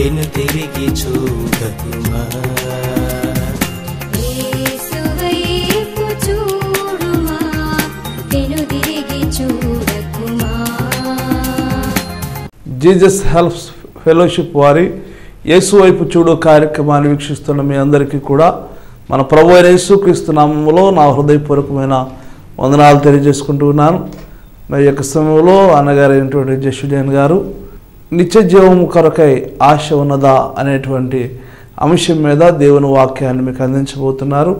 వెను తిరిగి చూడకుమా. యేసువైపు చూడుమా, వెను తిరిగి చూడకుమా. జీసస్ హెల్ప్స్ ఫెలోషిప్ వారి యేసు వైపు చూడు కార్యక్రమాన్ని వీక్షిస్తున్న మీ అందరికీ కూడా మన ప్రభు అయిన యేసుక్రీస్తు నామములో నా హృదయపూర్వకమైన వందనాలు తెలియజేసుకుంటూ ఉన్నాను. మరి యొక్క సమయంలో అన్నగారైనటువంటి జషుజన్ గారు నిత్య జీవం కొరకై ఆశ ఉన్నదా అనేటువంటి అంశం మీద దేవుని వాక్యాన్ని మీకు అందించబోతున్నారు.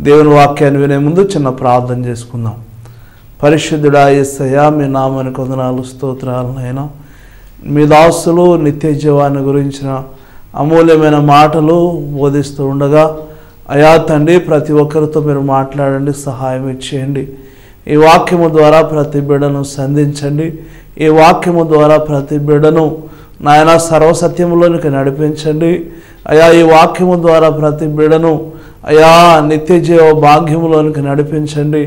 దేవుని వాక్యాన్ని వినే ముందు చిన్న ప్రార్థన చేసుకుందాం. పరిశుద్ధుడా యేసయ్యా, మీ నామానికి వందనాలు స్తోత్రాలనైనా. మీ దాసులు నిత్య జీవాన్ని గురించిన అమూల్యమైన మాటలు బోధిస్తూ ఉండగా అయా తండ్రి, ప్రతి ఒక్కరితో మీరు మాట్లాడండి, సహాయం ఇచ్చేయండి. ఈ వాక్యము ద్వారా ప్రతి బిడ్డను సంధించండి. ఈ వాక్యము ద్వారా ప్రతి బిడ్డను నాయన సర్వసత్యములోనికి నడిపించండి. అయా ఈ వాక్యము ద్వారా ప్రతి బిడ్డను అయా నిత్య జీవ భాగ్యములోనికి నడిపించండి.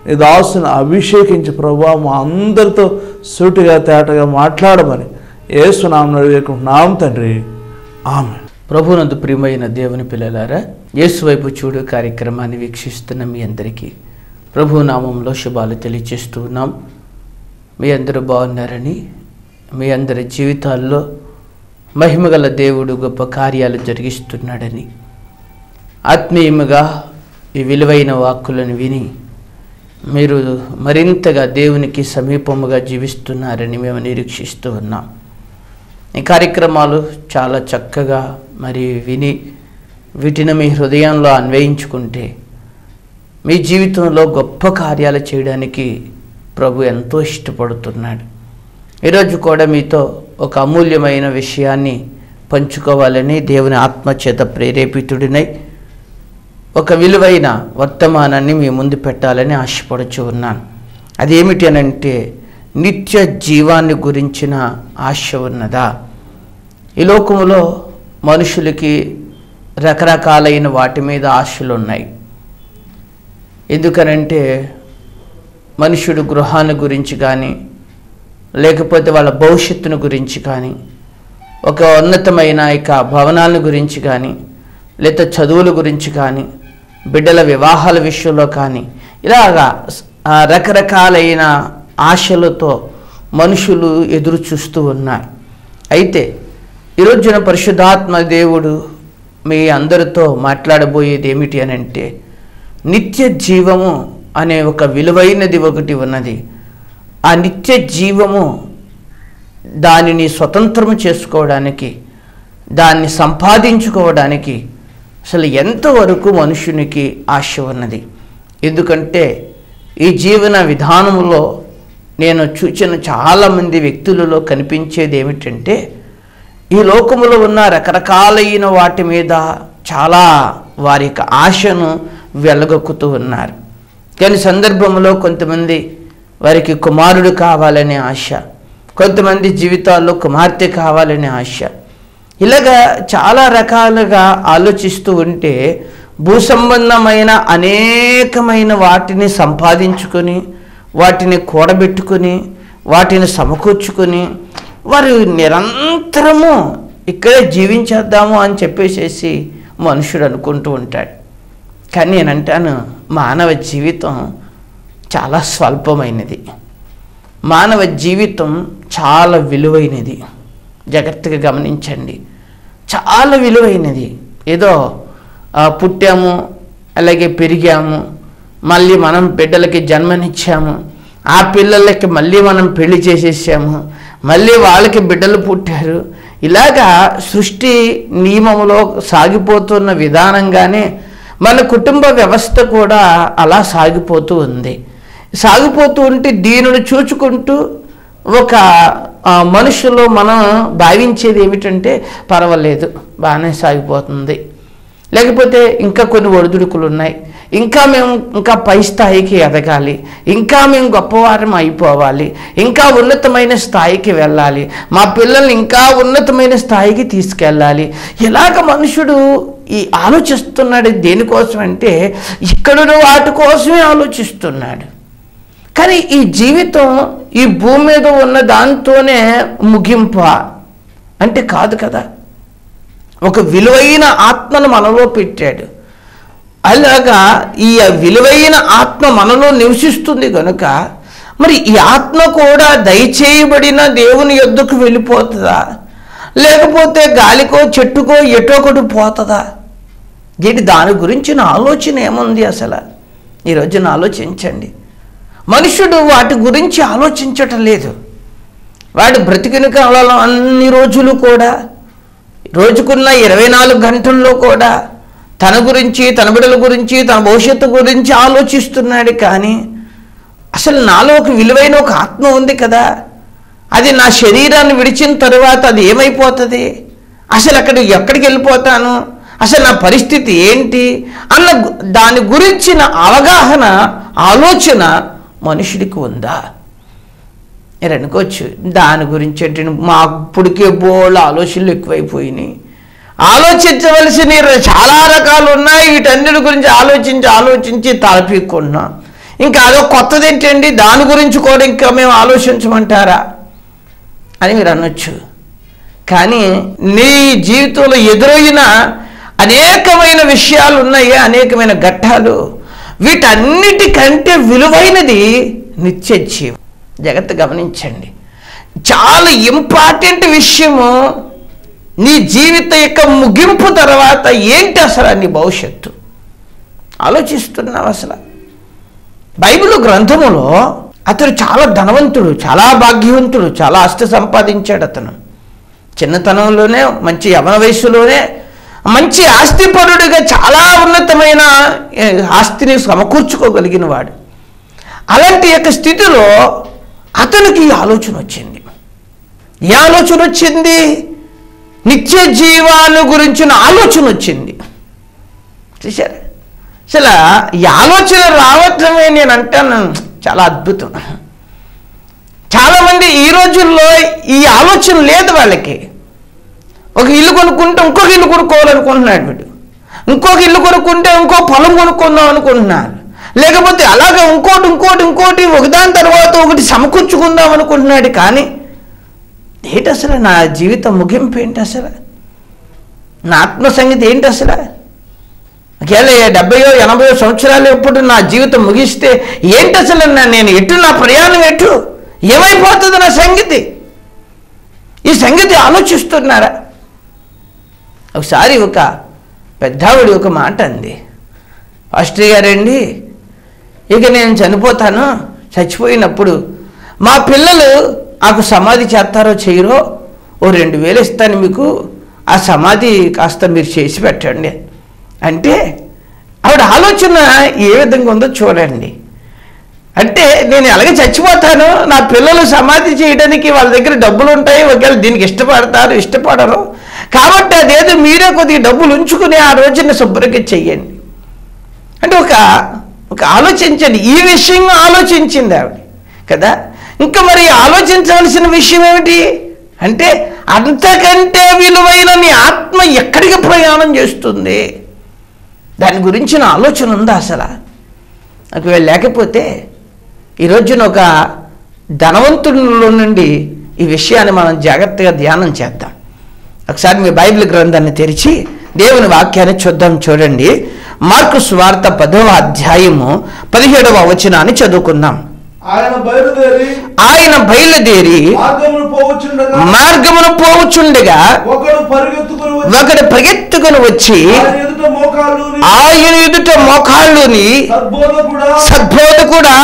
నీ దాసుని అభిషేకించి ప్రభువా మా అందరితో సూటిగా తేటగా మాట్లాడమని యేసు నామమున వేడుకుంటున్నాం తండ్రి, ఆమేన్. ప్రభునందు ప్రియమైన దేవుని పిల్లలారా, యేసు వైపు చూడు కార్యక్రమాన్ని వీక్షిస్తున్న మీ అందరికీ ప్రభు నామంలో శుభాలు తెలియజేస్తూ ఉన్నాం. మీ అందరూ బాగున్నారని, మీ అందరి జీవితాల్లో మహిమగల దేవుడు గొప్ప కార్యాలు జరిగిస్తున్నాడని, ఆత్మీయముగా ఈ విలువైన వాక్కులను విని మీరు మరింతగా దేవునికి సమీపముగా జీవిస్తున్నారని మేము నిరీక్షిస్తూ ఉన్నాం. ఈ కార్యక్రమాలు చాలా చక్కగా మరి విని వీటిని మీ హృదయంలో అన్వయించుకుంటే మీ జీవితంలో గొప్ప కార్యాలు చేయడానికి ప్రభు ఎంతో ఇష్టపడుతున్నాడు. ఈరోజు కూడా మీతో ఒక అమూల్యమైన విషయాన్ని పంచుకోవాలని దేవుని ఆత్మచేత ప్రేరేపితుడినై ఒక విలువైన వర్తమానాన్ని మీ ముందు పెట్టాలని ఆశపడుచు ఉన్నాను. అదేమిటి అనంటే, నిత్య జీవాన్ని గురించిన ఆశ ఉన్నదా? ఈ లోకములో మనుషులకి రకరకాలైన వాటి మీద ఆశలు ఉన్నాయి. ఎందుకనంటే మనుషుడు గృహాన్ని గురించి కానీ, లేకపోతే వాళ్ళ భవిష్యత్తును గురించి కానీ, ఒక ఉన్నతమైన భవనాల గురించి కానీ, లేదా చదువుల గురించి కానీ, బిడ్డల వివాహాల విషయంలో కానీ, ఇలాగా రకరకాలైన ఆశలతో మనుషులు ఎదురు చూస్తూ ఉన్నారు. అయితే ఈరోజున పరిశుద్ధాత్మ దేవుడు మీ అందరితో మాట్లాడబోయేది ఏమిటి అని అంటే, నిత్య జీవము అనే ఒక విలువైనది ఒకటి ఉన్నది. ఆ నిత్య జీవము దానిని స్వతంత్రము చేసుకోవడానికి, దాన్ని సంపాదించుకోవడానికి అసలు ఎంతవరకు మనుషునికి ఆశ ఉన్నది. ఎందుకంటే ఈ జీవన విధానంలో నేను చూచిన చాలామంది వ్యక్తులలో కనిపించేది ఏమిటంటే, ఈ లోకములో ఉన్న రకరకాలైన వాటి మీద చాలా వారి యొక్క ఆశను వెలగొక్కుతూ ఉన్నారు. కానీ సందర్భంలో కొంతమంది వారికి కుమారుడు కావాలనే ఆశ, కొంతమంది జీవితాల్లో కుమార్తె కావాలనే ఆశ, ఇలాగా చాలా రకాలుగా ఆలోచిస్తూ ఉంటే భూసంబంధమైన అనేకమైన వాటిని సంపాదించుకొని, వాటిని కూడబెట్టుకొని, వాటిని సమకూర్చుకొని వారు నిరంతరము ఇక్కడే జీవించేద్దాము అని చెప్పేసేసి మనుషుడు అనుకుంటూ ఉంటాడు. కానీ నేనంటాను, మానవ జీవితం చాలా స్వల్పమైనది. మానవ జీవితం చాలా విలువైనది. జాగ్రత్తగా గమనించండి, చాలా విలువైనది. ఏదో పుట్టాము, అలాగే పెరిగాము, మళ్ళీ మనం బిడ్డలకి జన్మనిచ్చాము, ఆ పిల్లలకి మళ్ళీ మనం పెళ్లి చేసేసాము, మళ్ళీ వాళ్ళకి బిడ్డలు పుట్టారు. ఇలాగా సృష్టి నియమంలో సాగిపోతున్న విధానంగానే మన కుటుంబ వ్యవస్థ కూడా అలా సాగిపోతూ ఉంది. సాగిపోతూ ఉంటే దీనిని చూచుకుంటూ ఒక మనుషులో మనం భావించేది ఏమిటంటే, పర్వాలేదు బాగానే సాగిపోతుంది, లేకపోతే ఇంకా కొన్ని ఒడిదుడుకులు ఉన్నాయి, ఇంకా మేము ఇంకా పై స్థాయికి ఎదగాలి, ఇంకా మేము గొప్పవారం అయిపోవాలి, ఇంకా ఉన్నతమైన స్థాయికి వెళ్ళాలి, మా పిల్లల్ని ఇంకా ఉన్నతమైన స్థాయికి తీసుకెళ్ళాలి. ఇలాగ మనుషుడు ఈ ఆలోచిస్తున్నాడు. దేనికోసం అంటే ఇక్కడున్న వాటి కోసమే ఆలోచిస్తున్నాడు. కానీ ఈ జీవితం ఈ భూమి మీద ఉన్న దాంతోనే ముగింప అంటే కాదు కదా. ఒక విలువైన ఆత్మను మనలో పెట్టాడు. అలాగా ఈ విలువైన ఆత్మ మనలో నివసిస్తుంది కనుక మరి ఈ ఆత్మ కూడా దయచేయబడిన దేవుని యొద్దకు వెళ్ళిపోతుందా, లేకపోతే గాలికో చెట్టుకో ఎటోకటి పోతుందా? ఏంటి దాని గురించిన ఆలోచన ఏముంది అసలు? ఈరోజున ఆలోచించండి. మనుషుడు వాటి గురించి ఆలోచించటం లేదు. వాడు బ్రతికిన కాలంలో అన్ని రోజులు కూడా, రోజుకున్న 24 గంటల్లో కూడా తన గురించి, తన బిడ్డల గురించి, తన భవిష్యత్తు గురించి ఆలోచిస్తున్నాడు. కానీ అసలు నాలో ఒక విలువైన ఒక ఆత్మ ఉంది కదా, అది నా శరీరాన్ని విడిచిన తరువాత అది ఏమైపోతుంది, అసలు ఎక్కడికి వెళ్ళిపోతాను, అసలు నా పరిస్థితి ఏంటి అన్న దాని గురించిన అవగాహన, ఆలోచన మనుషుడికి ఉందా? మీరు అనుకోవచ్చు దాని గురించి అంటే మా ఇప్పటికే బోళ్ళ ఆలోచనలు ఎక్కువైపోయినాయి, ఆలోచించవలసినవి చాలా రకాలు ఉన్నాయి, వీటన్నిటి గురించి ఆలోచించి తలపీక్కున్నా, ఇంకా అదో కొత్తది ఏంటండి, దాని గురించి కూడా ఇంకా మేము ఆలోచించమంటారా అని మీరు అనొచ్చు. కానీ నీ జీవితంలో ఎదురైన అనేకమైన విషయాలు ఉన్నాయి, అనేకమైన ఘట్టాలు. వీటన్నిటికంటే విలువైనది నిత్య జీవం. జాగ్రత్త గమనించండి. చాలా ఇంపార్టెంట్ విషయము నీ జీవిత యొక్క ముగింపు తర్వాత ఏంటి అసలు నీ భవిష్యత్తు ఆలోచిస్తున్నావు అసలు? బైబిల్ గ్రంథములో అతడు చాలా ధనవంతుడు, చాలా భాగ్యవంతుడు, చాలా ఆస్తి సంపాదించాడు. అతను చిన్నతనంలోనే, మంచి యవన వయసులోనే మంచి ఆస్తిపరుడిగా చాలా ఉన్నతమైన ఆస్తిని సమకూర్చుకోగలిగిన వాడు. అలాంటి యొక్క స్థితిలో అతనికి ఈ ఆలోచన వచ్చింది. ఏ ఆలోచన వచ్చింది? నిత్య జీవాన్ని గురించిన ఆలోచన వచ్చింది. చూసారా? అసలు ఈ ఆలోచన రావటమే నేను అంటాను చాలా అద్భుతం. చాలామంది ఈ రోజుల్లో ఈ ఆలోచన లేదు వాళ్ళకి. ఒక ఇల్లు కొనుక్కుంటే ఇంకొక ఇల్లు కొనుక్కోవాలనుకుంటున్నాడు వీడు, ఇంకొక ఇల్లు కొనుక్కుంటే ఇంకో పొలం కొనుక్కుందాం అనుకుంటున్నారు, లేకపోతే అలాగే ఇంకోటి ఒకదాని తర్వాత ఒకటి సమకూర్చుకుందాం అనుకుంటున్నాడు. కానీ ఏంటి అసలు నా జీవితం ముగింపు ఏంటి అసలు? నా ఆత్మ సంగతి ఏంటి అసలు? ఒకవేళ 70 80 సంవత్సరాలు ఎప్పుడు నా జీవితం ముగిస్తే ఏంటి అసలు? నేను ఎటు, నా ప్రయాణం ఎటు, ఏమైపోతుంది నా సంగతి? ఈ సంగతి ఆలోచిస్తున్నారా? ఒకసారి ఒక పెద్దావిడ ఒక మాట అంది, పాస్టర్ గారండి, ఇక నేను చనిపోతాను, చచ్చిపోయినప్పుడు మా పిల్లలు నాకు సమాధి చేస్తారో చేయరో ఓ 2000 ఇస్తాను మీకు, ఆ సమాధి కాస్త మీరు చేసి పెట్టండి అంటే ఆవిడ ఆలోచన ఏ విధంగా ఉందో చూడండి. అంటే నేను ఎలాగ చచ్చిపోతాను, నా పిల్లలు సమాధి చేయడానికి వాళ్ళ దగ్గర డబ్బులు ఉంటాయి, ఒకవేళ దీనికి ఇష్టపడరు కాబట్టి అదేదో మీరే కొద్దిగా డబ్బులు ఉంచుకుని ఆ రోజున శుభ్రంగా చెయ్యండి అంటే ఒక ఆలోచించండి. ఈ విషయంగా ఆలోచించింది ఆవిడ కదా. ఇంకా మరి ఆలోచించవలసిన విషయం ఏమిటి అంటే, అంతకంటే విలువైన నీ ఆత్మ ఎక్కడికి ప్రయాణం చేస్తుంది, దాని గురించిన ఆలోచన ఉందా అసలు? ఒకవేళ లేకపోతే ఈరోజున ఒక ధనవంతుల్లో నుండి ఈ విషయాన్ని మనం జాగ్రత్తగా ధ్యానం చేద్దాం. ఒకసారి మీ బైబిల్ గ్రంథాన్ని తెరిచి దేవుని వాక్యాన్ని చూద్దాం. చూడండి, మార్కు సువార్త 10వ అధ్యాయము 17వ వచనాన్ని చదువుకుందాం. ఆయన బయలుదేరి మార్గమును పోవుచుండగా ఒకడు పరిగెత్తుకుని వచ్చి ఆయన ఎదుట మోకాళ్ళుని, సద్బోధకుడా,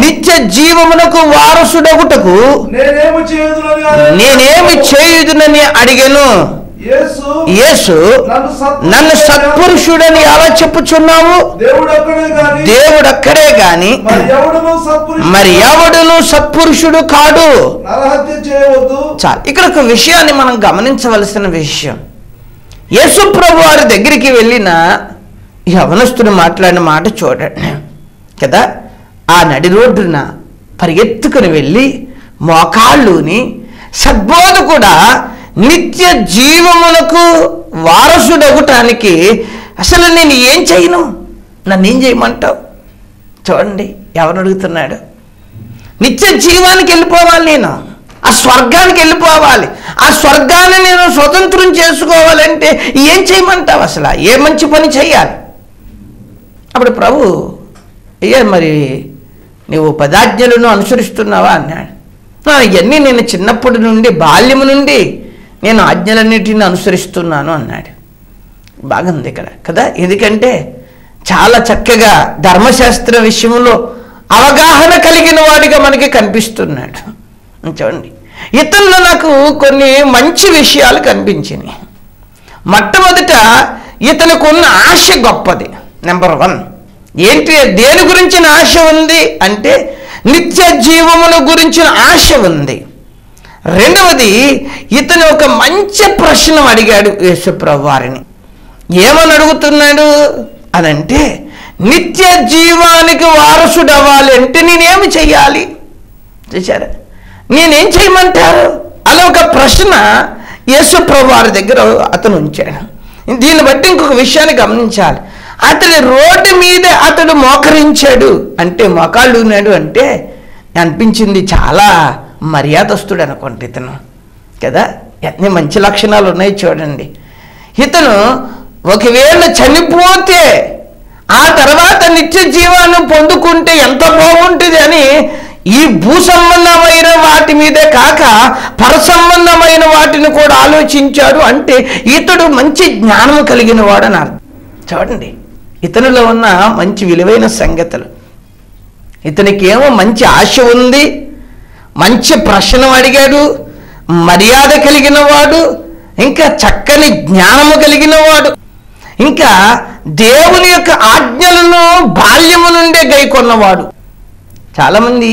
నిత్య జీవమునకు వారసుడగుటకు నేనేమి చేయుదునని అడిగాను. యేసు, నన్ను సత్పురుషుడని ఎలా చెప్పుచున్నావు? దేవుడు అక్కడే గాని మరి ఎవడును సత్పురుషుడు కాడు. ఇక్కడ ఒక విషయాన్ని మనం గమనించవలసిన విషయం, యేసు ప్రభు వారి దగ్గరికి వెళ్ళిన యవనస్తుడు మాట్లాడిన మాట చూడండి కదా. ఆ నడి రోడ్డున పరిగెత్తుకుని వెళ్ళి మోకాళ్ళుని, సద్బోధకుడా, నిత్య జీవములకు వారసుడవటానికి అసలు నేను ఏం చేయను, నన్ను ఏం చేయమంటావు? చూడండి ఎవరు అడుగుతున్నాడు. నిత్య జీవానికి వెళ్ళిపోవాలి నేను, ఆ స్వర్గానికి వెళ్ళిపోవాలి. ఆ స్వర్గాన్ని నేను స్వతంత్రం చేసుకోవాలంటే ఏం చేయమంటావు? అసలు ఏ మంచి పని చేయాలి? అప్పుడు ప్రభు, అయ్యా మరి నువ్వు 10 ఆజ్ఞలను అనుసరిస్తున్నావా అన్నాడు. ఇవన్నీ నేను చిన్నప్పటి నుండి, బాల్యము నుండి నేను ఆజ్ఞలన్నిటిని అనుసరిస్తున్నాను అన్నాడు. బాగుంది ఇక్కడ కదా, ఎందుకంటే చాలా చక్కగా ధర్మశాస్త్ర విషయంలో అవగాహన కలిగిన వాడిగా మనకి కనిపిస్తున్నాడు. చూడండి, ఇతనిలో నాకు కొన్ని మంచి విషయాలు కనిపించినాయి. మొట్టమొదట ఇతనికి ఉన్న ఆశ గొప్పది. నెంబర్ 1 ఏంటి? దేని గురించిన ఆశ ఉంది అంటే నిత్య జీవమును గురించిన ఆశ ఉంది. రెండవది, ఇతను ఒక మంచి ప్రశ్న అడిగాడు యేసుప్రభు వారిని. ఏమని అడుగుతున్నాడు అనంటే, నిత్య జీవానికి వారసుడు అవ్వాలి అంటే నేనేమి చెయ్యాలి? చూసారా, నేనేం చేయమంటారు? అలా ఒక ప్రశ్న యేసుప్రభు వారి దగ్గర అతను ఉంచాడు. దీన్ని బట్టి ఇంకొక విషయాన్ని గమనించాలి. అతని రోడ్డు మీద అతడు మోకరించాడు అంటే, మోకాళ్ళు ఉన్నాడు అంటే అనిపించింది చాలా మర్యాదస్తుడు అనుకోండి ఇతను కదా. ఎన్ని మంచి లక్షణాలు ఉన్నాయి చూడండి. ఇతను ఒకవేళ చనిపోతే ఆ తర్వాత నిత్య జీవాన్ని పొందుకుంటే ఎంత బాగుంటుంది అని ఈ భూ సంబంధమైన వాటి మీదే కాక పర సంబంధమైన వాటిని కూడా ఆలోచించాడు. అంటే ఇతడు మంచి జ్ఞానం కలిగిన వాడు అని అర్థం. చూడండి, ఇతనిలో ఉన్న మంచి విలువైన సంగతులు. ఇతనికి ఏమో మంచి ఆశ ఉంది, మంచి ప్రశ్న అడిగాడు, మర్యాద కలిగిన వాడు, ఇంకా చక్కని జ్ఞానము కలిగిన వాడు, ఇంకా దేవుని యొక్క ఆజ్ఞలను బాల్యము నుండే గైకొన్నవాడు. చాలామంది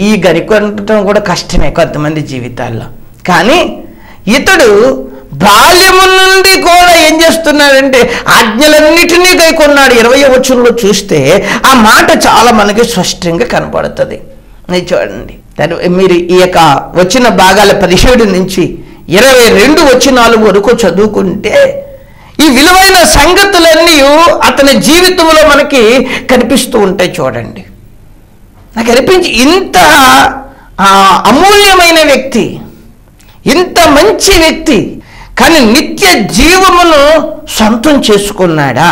ఈ గైకొనటం కూడా కష్టమే కొంతమంది జీవితాల్లో. కానీ ఇతడు బాల్యము నుండి కూడా ఏం చేస్తున్నాడంటే ఆజ్ఞలన్నిటినీ గైకొన్నాడు. 20వ వచనంలో చూస్తే ఆ మాట చాలా మనకి స్పష్టంగా కనపడుతుంది. చూడండి, మీరు ఈ యొక్క వచ్చిన భాగాల 17 నుంచి 22 వచనాల వరకు చదువుకుంటే ఈ విలువైన సంగతులన్నీ అతని జీవితంలో మనకి కనిపిస్తూ ఉంటాయి. చూడండి, నాకు అనిపించి ఇంత అమూల్యమైన వ్యక్తి, ఇంత మంచి వ్యక్తి, కానీ నిత్య జీవమును సొంతం చేసుకున్నాడా?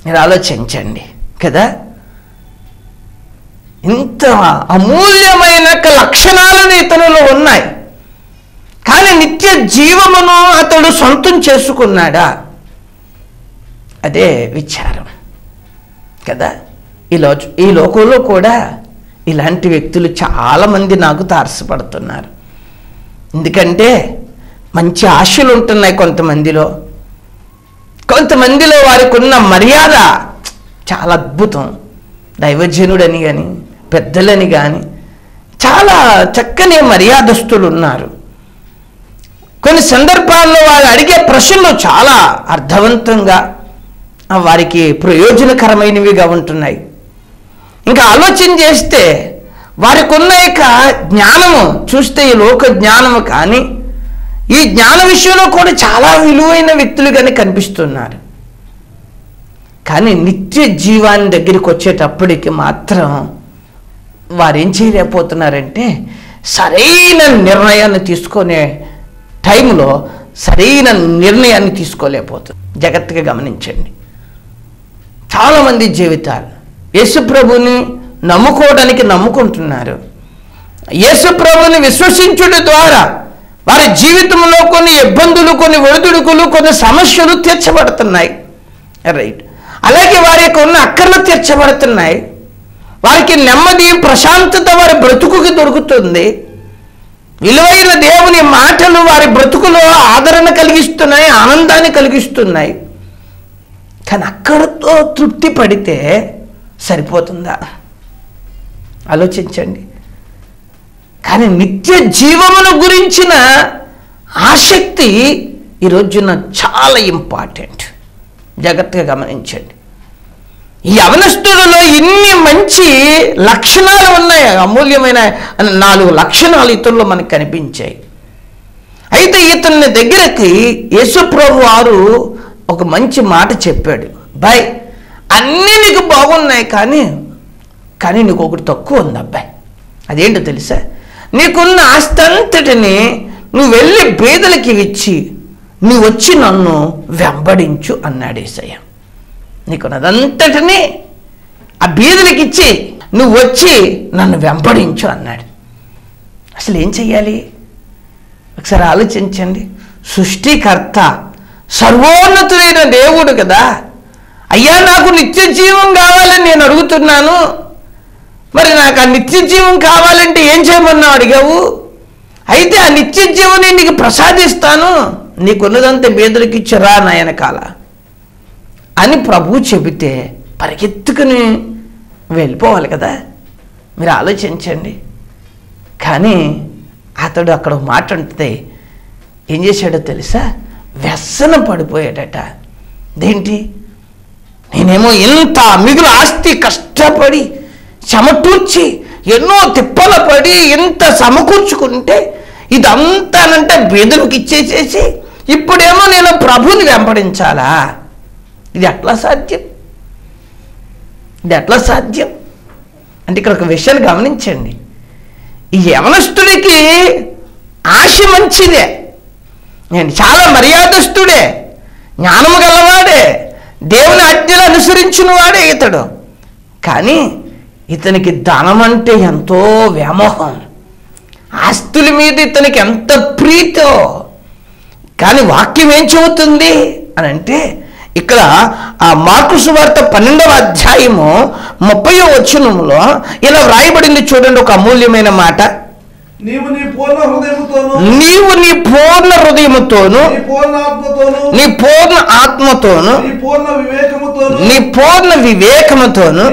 మీరు ఆలోచించండి కదా. ఇంత అమూల్యమైన లక్షణాలను ఇతనిలో ఉన్నాయి, కానీ నిత్య జీవమును అతడు సొంతం చేసుకున్నాడా? అదే విచారం కదా. ఈ లోకంలో కూడా ఇలాంటి వ్యక్తులు చాలామంది నాకు తారసపడుతున్నారు. ఎందుకంటే మంచి ఆశలు ఉంటున్నాయి కొంతమందిలో వారికి ఉన్న మర్యాద చాలా అద్భుతం. దైవజనుడని కానీ పెద్దలని కానీ చాలా చక్కని మర్యాదస్తులు ఉన్నారు. కొన్ని సందర్భాల్లో వారు అడిగే ప్రశ్నలు చాలా అర్థవంతంగా, వారికి ప్రయోజనకరమైనవిగా ఉంటున్నాయి. ఇంకా ఆలోచన చేస్తే వారికి ఉన్న యొక్క జ్ఞానము చూస్తే ఈ లోక జ్ఞానము కానీ ఈ జ్ఞాన విషయంలో కూడా చాలా విలువైన వ్యక్తులుగానే కనిపిస్తున్నారు. కానీ నిత్య జీవాన్ని దగ్గరికి వచ్చేటప్పటికి మాత్రం వారు ఏం చేయలేకపోతున్నారంటే సరైన నిర్ణయాన్ని తీసుకునే టైంలో సరైన నిర్ణయాన్ని తీసుకోలేకపోతుంది. జాగ్రత్తగా గమనించండి. చాలామంది జీవితాలు యేసుప్రభుని నమ్ముకుంటున్నారు. యేసుప్రభుని విశ్వసించుట ద్వారా వారి జీవితంలో కొన్ని ఇబ్బందులు, కొన్ని ఒడిదుడుకులు, కొన్ని సమస్యలు తీర్చబడుతున్నాయి. రైట్. అలాగే వారి యొక్క ఉన్న అక్కర్లు తీర్చబడుతున్నాయి. వారికి నెమ్మది, ప్రశాంతత వారి బ్రతుకుకి దొరుకుతుంది. విలువైన దేవుని మాటలు వారి బ్రతుకులో ఆదరణ కలిగిస్తున్నాయి, ఆనందాన్ని కలిగిస్తున్నాయి. కానీ అక్కడితో తృప్తి పడితే సరిపోతుందా? ఆలోచించండి. కానీ నిత్య జీవమును గురించిన ఆసక్తి ఈ రోజున చాలా ఇంపార్టెంట్. జాగ్రత్తగా గమనించండి. ఈ యవనస్తులలో ఇన్ని మంచి లక్షణాలు ఉన్నాయి. అమూల్యమైన 4 లక్షణాలు ఇతరుల్లో మనకు కనిపించాయి. అయితే ఇతని దగ్గరికి యేసుప్రభు వారు ఒక మంచి మాట చెప్పాడు. బాయ్, అన్నీ నీకు బాగున్నాయి, కానీ నీకు ఒకటి తక్కువ ఉంది అబ్బాయి. అదేంటో తెలుసా? నీకున్న ఆస్తి అంతటిని నువ్వు వెళ్ళి బీదలకి ఇచ్చి నువ్వు వచ్చి నన్ను వెంబడించు అన్నాడు యేసయ్య. నీకున్నదంతటిని ఆ బీదలకి ఇచ్చి నువ్వు వచ్చి నన్ను వెంబడించు అన్నాడు. అసలు ఏం చెయ్యాలి ఒకసారి ఆలోచించండి. సృష్టికర్త సర్వోన్నతుడైన దేవుడు కదా. అయ్యా నాకు నిత్య జీవం కావాలని నేను అడుగుతున్నాను, మరి నాకు ఆ నిత్య జీవం కావాలంటే ఏం చేయమన్నావు అడిగావు. అయితే ఆ నిత్య జీవం నేను నీకు ప్రసాదిస్తాను, నీకున్నదంతా బీదలకి ఇచ్చిరా నాయన కాల అని ప్రభువు చెబితే పరిగెత్తుకుని వెళ్ళిపోవాలి కదా. మీరు ఆలోచించండి. కానీ అతడు అక్కడ ఒక మాట ఉంటుంది. ఏం చేశాడో తెలుసా? వ్యసన పడిపోయాడట. దేంటి? నేనేమో ఇంత మిగులు ఆస్తి కష్టపడి చెమటూర్చి ఎన్నో తిప్పల పడి ఇంత సమకూర్చుకుంటే ఇదంతానంటే బీదలకు ఇచ్చేసేసి ఇప్పుడేమో నేను ప్రభుని వెంబడించాలా? ఇది ఎట్లా సాధ్యం? ఇది ఎట్లా సాధ్యం అంటే ఇక్కడ ఒక విషయాన్ని గమనించండి. ఈ యవనస్తుడికి ఆశ మంచిదే, నేను చాలా మర్యాదస్తుడే, జ్ఞానము గలవాడే, దేవుని ఆజ్ఞలు అనుసరించిన వాడే ఇతడు. కానీ ఇతనికి ధనం అంటే ఎంతో వ్యామోహం, ఆస్తుల మీద ఇతనికి ఎంత ప్రీతో. కానీ వాక్యం ఏం చెబుతుంది అని అంటే ఇక్కడ ఆ మార్కు సువార్త 12వ అధ్యాయము 30వ వచనంలో ఇలా వ్రాయబడింది. చూడండి, ఒక అమూల్యమైన మాట. నీవు నీ పూర్ణ హృదయముతోను నీ పూర్ణ ఆత్మతోను నీ పూర్ణ వివేకముతోను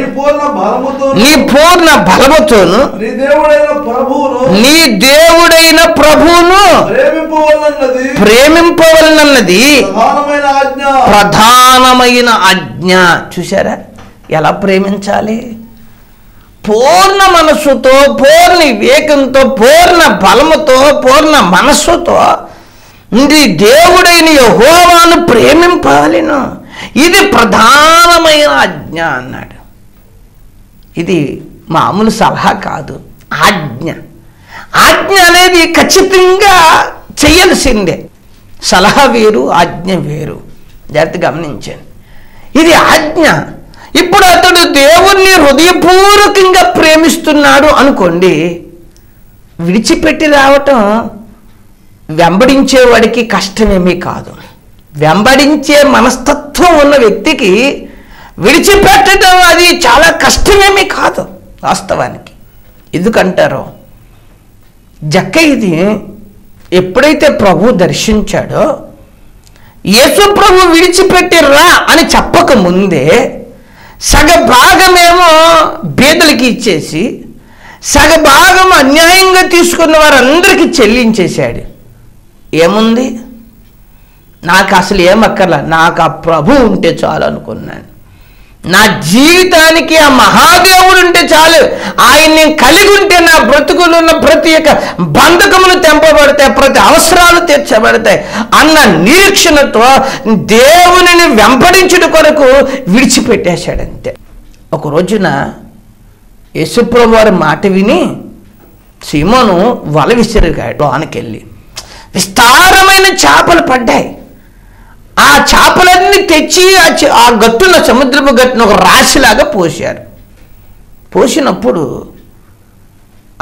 నీ పూర్ణ బలముతోను నీ దేవుడైన ప్రభువును ప్రేమింపవలనన్నది ప్రధానమైన ఆజ్ఞ. చూసారా ఎలా ప్రేమించాలి? పూర్ణ మనస్సుతో, పూర్ణ వివేకంతో, పూర్ణ బలముతో, పూర్ణ మనస్సుతో నీ దేవుడైన యెహోవాను ప్రేమింపాలిను. ఇది ప్రధానమైన ఆజ్ఞ అన్నాడు. ఇది మామూలు సలహా కాదు, ఆజ్ఞ. ఆజ్ఞ అనేది ఖచ్చితంగా చెయ్యాల్సిందే. సలహా వేరు, ఆజ్ఞ వేరు. జాగ్రత్తగా గమనించండి. ఇది ఆజ్ఞ. ఇప్పుడు అతడు దేవుణ్ణి హృదయపూర్వకంగా ప్రేమిస్తున్నాడు అనుకోండి, విడిచిపెట్టి రావటం వెంబడించేవాడికి కష్టమేమీ కాదు. వెంబడించే మనస్తత్వం ఉన్న వ్యక్తికి విడిచిపెట్టడం అది చాలా కష్టమేమీ కాదు వాస్తవానికి. ఎందుకంటారో, జక్కయ్యది ఎప్పుడైతే ప్రభు దర్శించాడో, యేసు ప్రభు విడిచిపెట్టి రా అని చెప్పక ముందే సగభాగమేమో బీదలకి ఇచ్చేసి సగభాగం అన్యాయంగా తీసుకున్న వారందరికీ చెల్లించేశాడు. ఏముంది? నాకు అసలు ఏమక్కర్లా, నాకు ఆ ప్రభు ఉంటే చాలు అనుకున్నాను. నా జీవితానికి ఆ మహాదేవుడు ఉంటే చాలు, ఆయన్ని కలిగి ఉంటే నా బ్రతుకులు ఉన్న ప్రతి ఒక్క బంధకములు తెంపబడతాయి, ప్రతి అవసరాలు తీర్చబడతాయి అన్న నిరీక్షణతో దేవునిని వెంబడించుట కొరకు విడిచిపెట్టేశాడంతే. ఒక రోజున యేసుప్రభు వారి మాట విని సీమోను వల విసిరిగాడు. లోనకెళ్ళి విస్తారమైన చేపలు పడ్డాయి. ఆ చేపలన్నీ తెచ్చి ఆ గట్టున, సముద్రపు గట్టున ఒక రాశిలాగా పోశారు. పోసినప్పుడు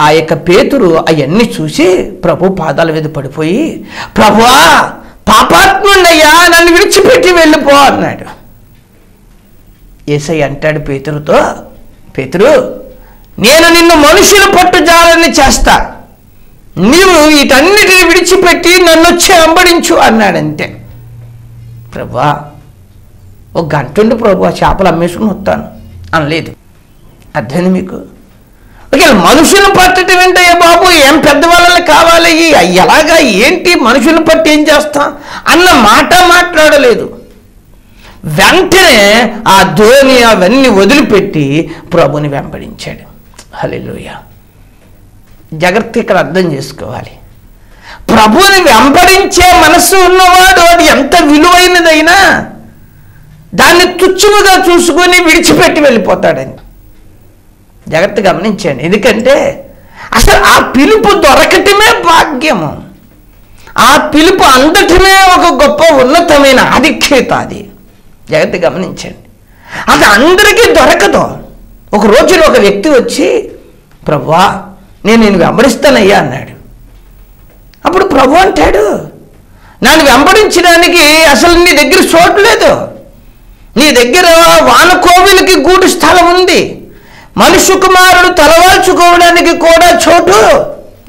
ఆ యొక్క పేతురు అవన్నీ చూసి ప్రభు పాదాల మీద పడిపోయి, ప్రభువా పాపాత్ముడయ్యా, నన్ను విడిచిపెట్టి వెళ్ళిపో అన్నాడు. యేసయ్య అంటాడు పేతురుతో, పేతురు, నేను నిన్ను మనుషులు పట్టుజాలని చేస్తా, నీవు వీటన్నిటిని విడిచిపెట్టి నన్ను వచ్చి వెంబడించు అన్నాడంతే. ప్రభువా ఒక గంట ఉండి ప్రభు చేపలు అమ్మేసుకుని వస్తాను అనలేదు. అర్థమైంది మీకు? ఓకే, మనుషులు పట్టడం ఏంటయ్యా బాబు, ఏం పెద్దవాళ్ళని కావాలి, ఎలాగా ఏంటి, మనుషులు పట్టి ఏం చేస్తాం అన్న మాట మాట్లాడలేదు. వెంటనే ఆ ధోని అవన్నీ వదిలిపెట్టి ప్రభుని వెంబడించాడు. హల్లెలూయా. జాగ్రత్త ఇక్కడ అర్థం చేసుకోవాలి. ప్రభుని వెంబడించే మనస్సు ఉన్నవాడు అది ఎంత విలువైనదైనా దాన్ని తుచ్చముగా చూసుకొని విడిచిపెట్టి వెళ్ళిపోతాడని జాగ్రత్త గమనించండి. ఎందుకంటే అసలు ఆ పిలుపు దొరకటమే భాగ్యము. ఆ పిలుపు అందటమే ఒక గొప్ప ఉన్నతమైన ఆధిక్యత. అది జాగ్రత్త గమనించండి. అది అందరికీ దొరకదు. ఒక రోజున ఒక వ్యక్తి వచ్చి, ప్రభువా నేను వెంబడిస్తానయ్యా అన్నాడు. అప్పుడు ప్రభు అంటాడు, నన్ను వెంబడించడానికి అసలు నీ దగ్గర చోటు లేదు. నీ దగ్గర వానకోవిలకి గూడు స్థలం ఉంది, మనుష్య కుమారుడు తలవాల్చుకోవడానికి కూడా చోటు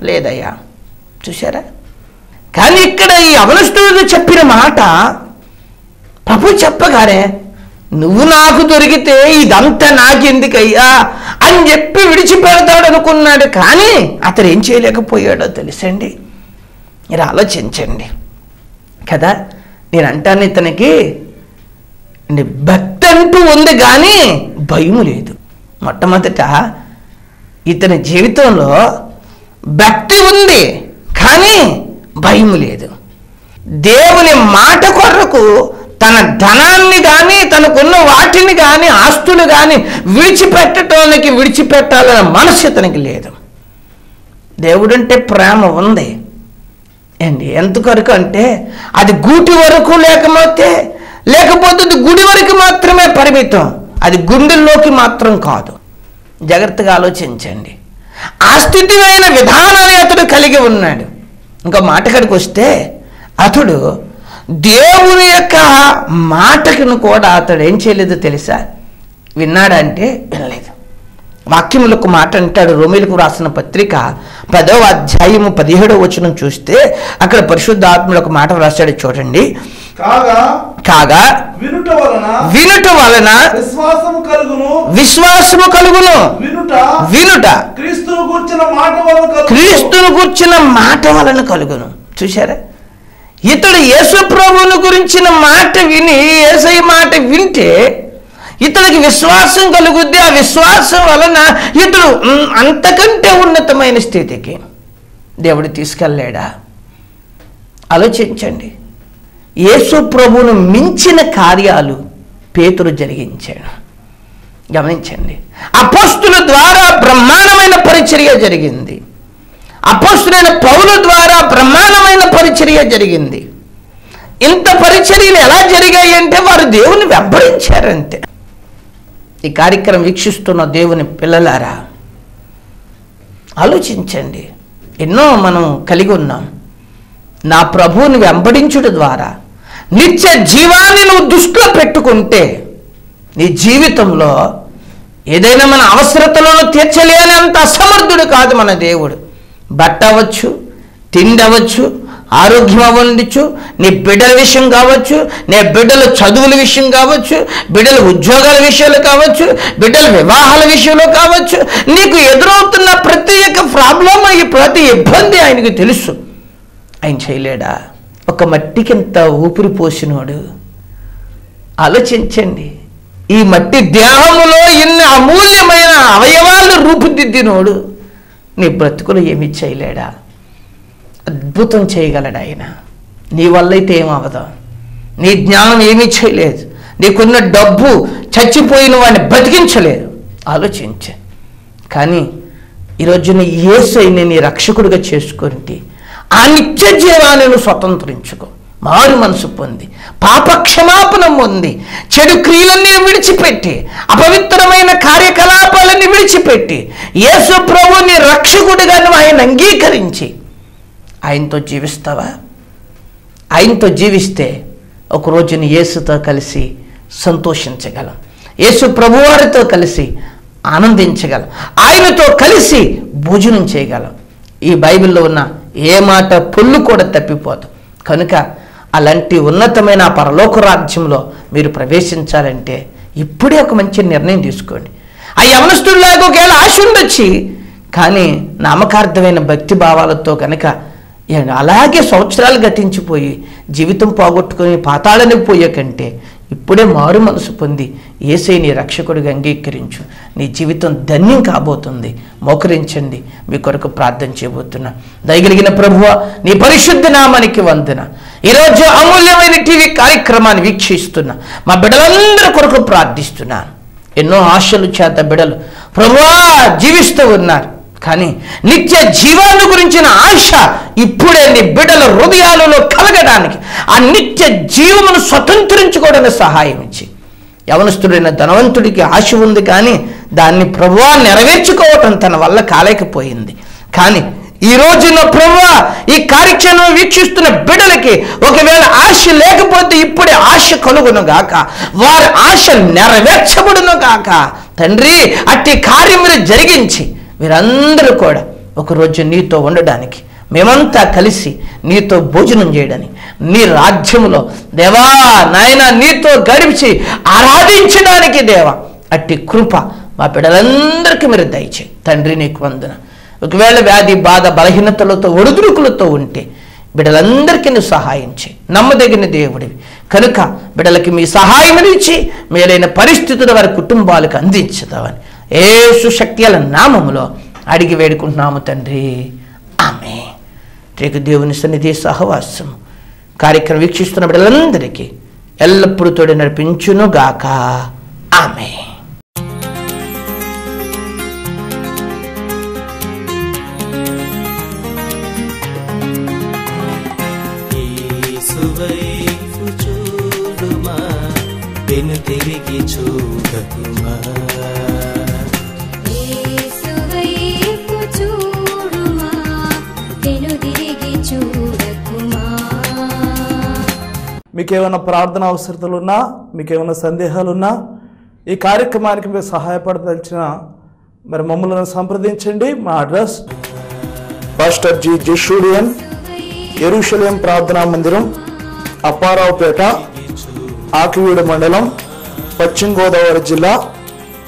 లేదయ్యా. చూసారా? కానీ ఇక్కడ ఈ అవనస్తుడు చెప్పిన మాట ప్రభు చెప్పగానే, నువ్వు నాకు దొరికితే ఇదంతా నాకెందుకయ్యా అని చెప్పి విడిచిపెడతాడు అనుకున్నాడు. కానీ అతను ఏం చేయలేకపోయాడో తెలుసండి. మీరు ఆలోచించండి కదా. నేను అంటాను, ఇతనికి భక్తి అంటూ ఉంది కానీ భయం లేదు. మొట్టమొదట ఇతని జీవితంలో భక్తి ఉంది కానీ భయం లేదు. దేవుని మాట కొరకు తన ధనాన్ని కానీ తనకున్న వాటిని కానీ ఆస్తులు కానీ విడిచిపెట్టాలనే మనసు ఇతనికి లేదు. దేవుడంటే ప్రేమ ఉంది అండి. ఎంతవరకు అంటే అది గూటి వరకు లేకపోతే అది గుడి వరకు మాత్రమే పరిమితం, అది గుండెల్లోకి మాత్రం కాదు. జాగ్రత్తగా ఆలోచించండి. ఆ స్థితిమైన విధానాన్ని అతడు కలిగి ఉన్నాడు. ఇంకా మాటకడికి వస్తే అతడు దేవుని యొక్క మాటకును కూడా అతడు ఏం చేయలేదు తెలుసా? విన్నాడంటే వినలేదు. వాక్యములకు మాట అంటాడు. రోమీలకు రాసిన పత్రిక 10వ అధ్యాయము 17వ వచనం చూస్తే అక్కడ పరిశుద్ధాత్ములకు మాట రాశాడు. చూడండి. కాగా వినుట వలన విశ్వాసము కలుగును. వినుట క్రీస్తును గూర్చిన మాట వలన కలుగును. చూశారా? ఇతడు యేసు ప్రభువును గురించిన మాట విని, యేసయ్య మాట వింటే ఇతడికి విశ్వాసం కలుగుద్ది. ఆ విశ్వాసం వలన ఇతడు అంతకంటే ఉన్నతమైన స్థితికి దేవుడు తీసుకెళ్ళాడా? ఆలోచించండి. యేసు ప్రభువును మించిన కార్యాలు పేతురు జరిగించాడు. గమనించండి. అపోస్తుల ద్వారా బ్రహ్మాండమైన పరిచర్య జరిగింది. అపోస్తులైన పౌలు ద్వారా బ్రహ్మాండమైన పరిచర్య జరిగింది. ఇంత పరిచర్యలు ఎలా జరిగాయి అంటే వారు దేవుని వెంబడించారంతే. ఈ కార్యక్రమం వీక్షిస్తున్న దేవుని పిల్లలారా, ఆలోచించండి. ఎన్నో మనం కలిగి ఉన్నాం. నా ప్రభువుని వెంబడించుట ద్వారా నిత్య జీవాన్ని నువ్వు దృష్టిలో పెట్టుకుంటే నీ జీవితంలో ఏదైనా మన అవసరతలను తీర్చలేని అంత అసమర్థుడు కాదు మన దేవుడు. బట్ట అవ్వచ్చు, తిండి అవ్వచ్చు, ఆరోగ్యం అవ్వచ్చు, నీ బిడ్డల విషయం కావచ్చు, నీ బిడ్డల చదువుల విషయం కావచ్చు, బిడ్డల ఉద్యోగాల విషయాలు కావచ్చు, బిడ్డల వివాహాల విషయంలో కావచ్చు, నీకు ఎదురవుతున్న ప్రతి ఒక్క ప్రాబ్లం, ప్రతి ఇబ్బంది ఆయనకు తెలుసు. ఆయన చేయలేడా? ఒక మట్టికింత ఊపిరి పోసినోడు. ఆలోచించండి. ఈ మట్టి దేహములో ఎన్ని అమూల్యమైన అవయవాలను రూపుదిద్దినోడు నీ బ్రతుకులు ఏమీ చేయలేడా? అద్భుతం చేయగలడు ఆయన. నీ వల్ల అయితే ఏమవదు. నీ జ్ఞానం ఏమీ చేయలేదు. నీకున్న డబ్బు చచ్చిపోయిన వాడిని బతికించలేదు. ఆలోచించే. కానీ ఈరోజున యేసుని నీ రక్షకుడిగా చేసుకుంటే ఆ నిత్య జీవాన్ని నువ్వు స్వతంత్రించుకో. మారు మనసు పొంది, పాప క్షమాపణ పొంది, చెడు క్రియలన్నీ విడిచిపెట్టి, అపవిత్రమైన కార్యకలాపాలన్నీ విడిచిపెట్టి యేసు ప్రభువుని రక్షకుడిగా నువ్వు ఆయన అంగీకరించి ఆయనతో జీవిస్తావా? ఆయనతో జీవిస్తే ఒక రోజున యేసుతో కలిసి సంతోషించగలం. యేసు ప్రభువారితో కలిసి ఆనందించగలం. ఆయనతో కలిసి భోజనం చేయగలం. ఈ బైబిల్లో ఉన్న ఏ మాట పొల్లు కూడా తప్పిపోదు. కనుక అలాంటి ఉన్నతమైన పరలోక రాజ్యంలో మీరు ప్రవేశించాలంటే ఇప్పుడే ఒక మంచి నిర్ణయం తీసుకోండి. ఆ యవనస్తుడిలాగా ఒకవేళ ఆశ ఉండొచ్చి, కానీ నామకార్థమైన భక్తి భావాలతో కనుక అలాగే సంవత్సరాలు గతించిపోయి జీవితం పోగొట్టుకుని పాతాళానికి పోయే కంటే ఇప్పుడే మారు మనసు పొంది యేసయ్య నీ రక్షకుడిగా అంగీకరించు. నీ జీవితం ధన్యం కాబోతుంది. మోకరించండి. మీ కొరకు ప్రార్థన చేయబోతున్నా. దయగలిగిన ప్రభువా, నీ పరిశుద్ధ నామానికి వందన. ఈరోజు అమూల్యమైన టీవీ కార్యక్రమాన్ని వీక్షిస్తున్నా మా బిడ్డలందరి కొరకు ప్రార్థిస్తున్నాను. ఎన్నో ఆశలు చేత బిడ్డలు ప్రభువా జీవిస్తూ ఉన్నారు. కానీ నిత్య జీవాన్ని గురించిన ఆశ ఇప్పుడే నీ బిడ్డల హృదయాలలో కలగడానికి, ఆ నిత్య జీవమును స్వతంత్రించుకోవడానికి సహాయం ఇచ్చి, యవనస్తుడైన ధనవంతుడికి ఆశ ఉంది కానీ దాన్ని ప్రభువా నెరవేర్చుకోవటం తన వల్ల కాలేకపోయింది. కానీ ఈ రోజున ప్రభువా ఈ కార్యక్రమం వీక్షిస్తున్న బిడ్డలకి ఒకవేళ ఆశ లేకపోతే ఇప్పుడే ఆశ కలుగును గాక, వారి ఆశ నెరవేర్చబడును గాక. తండ్రి, అట్టి కార్యములు జరిగించి వీరందరూ కూడా ఒకరోజు నీతో ఉండడానికి, మేమంతా కలిసి నీతో భోజనం చేయడానికి, నీ రాజ్యములో దేవా నాయన నీతో గడిచి ఆరాధించడానికి దేవా అట్టి కృప మా బిడ్డలందరికీ మీరు దయచేయి తండ్రి. నీకు వందన. ఒకవేళ వ్యాధి బాధ బలహీనతలతో ఒడిదుడుకులతో ఉంటే బిడ్డలందరికీ నువ్వు సహాయం చేయి. నమ్మదగిన దేవుడివి కనుక బిడ్డలకి మీ సహాయం ఇచ్చి మేలైన పరిస్థితులు వారి కుటుంబాలకు అందించుతామని యేసు శక్తిల నామములో అడిగి వేడుకుంటున్నాము తండ్రి. ఆమేన్. రేపు దేవుని సన్నిధి సహవాసం కార్యక్రమం వీక్షిస్తున్న బిడ్డలందరికీ ఎల్లప్పుడూ తోడు నడిపించును గాక. ఆమేన్. యేసువైపు చూడుమా, వెనుతిరిగి చూడకుమా. యేసువైపు చూడుమా, వెనుదిరిగి చూడకుమా. మీకేమైనా ప్రార్థన అవసరతలున్నా, మీకేమైనా సందేహాలున్నా, ఈ కార్యక్రమానికి మీరు సహాయపడదలిచిన మరి మమ్మల్ని సంప్రదించండి. మా అడ్రస్ పాస్టర్ జి జెషూడియన్, యెరూషలేం ప్రార్థనా మందిరం, అప్పారావుపేట, ఆకివీడు మండలం, పశ్చిమ గోదావరి జిల్లా,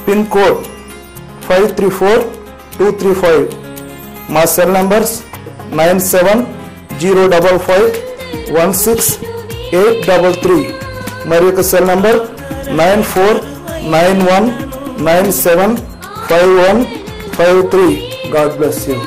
పిన్ కోడ్ 534235. మా సెల్ నంబర్స్ 9705516833 మరియు ఒక cell number 9491975153. God bless you.